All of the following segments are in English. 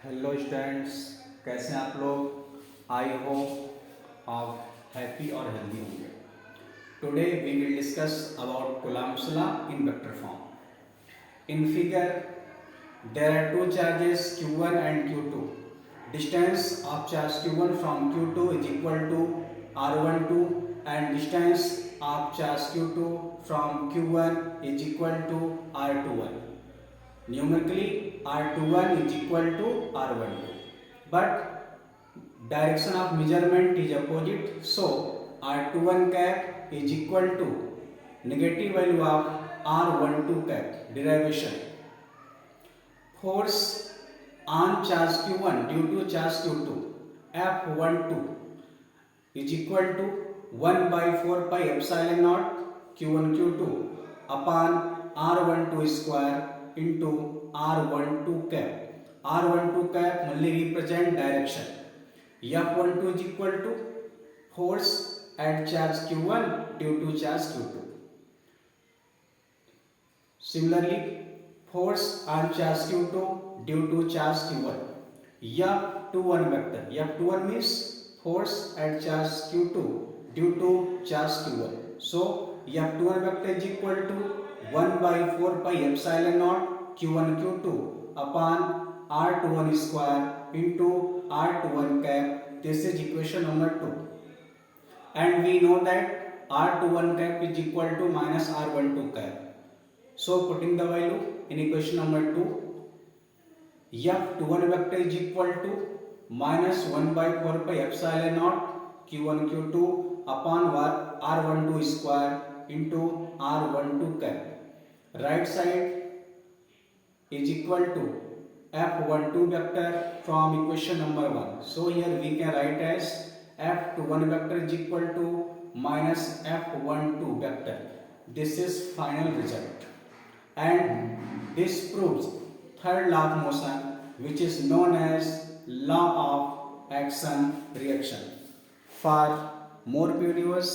Hello students, कैसे हैं आप लोग। आई होप आप हैप्पी और हेल्दी होंगे। Today we will discuss about Coulomb's law in vector form. In figure there are two charges q1 and q2. Distance of charge q1 from q2 is equal to r12 and distance of charge q2 from q1 is equal to r21. Numerically r21 is equal to r12, but direction of measurement is opposite, so r21 cap is equal to negative value of r12 cap. Derivation: force on charge q1 due to charge q2 F12 is equal to 1 by 4 pi epsilon naught q1 q2 upon r12 square into r12 cap. r12 cap only represent direction. F12 is equal to force at charge q1 due to charge q2. Similarly, force on charge q2 due to charge q1. F21 vector. F21 means force at charge q2 due to charge q1. So F21 vector is equal to 1 by 4 pi epsilon naught q1 q2 upon r21 square into r21 cap. This is equation number 2. And we know that r21 cap is equal to minus r12 cap. So putting the value in equation number 2, F21 vector is equal to minus 1 by 4 pi epsilon naught q1 q2 upon r12 square into r12 cap. Right side is equal to F12 vector from equation number 1. So here we can write as F21 vector is equal to minus F12 vector. This is final result. And this proves third law of motion, which is known as law of action reaction. For more videos,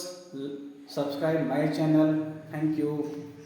subscribe my channel. Thank you.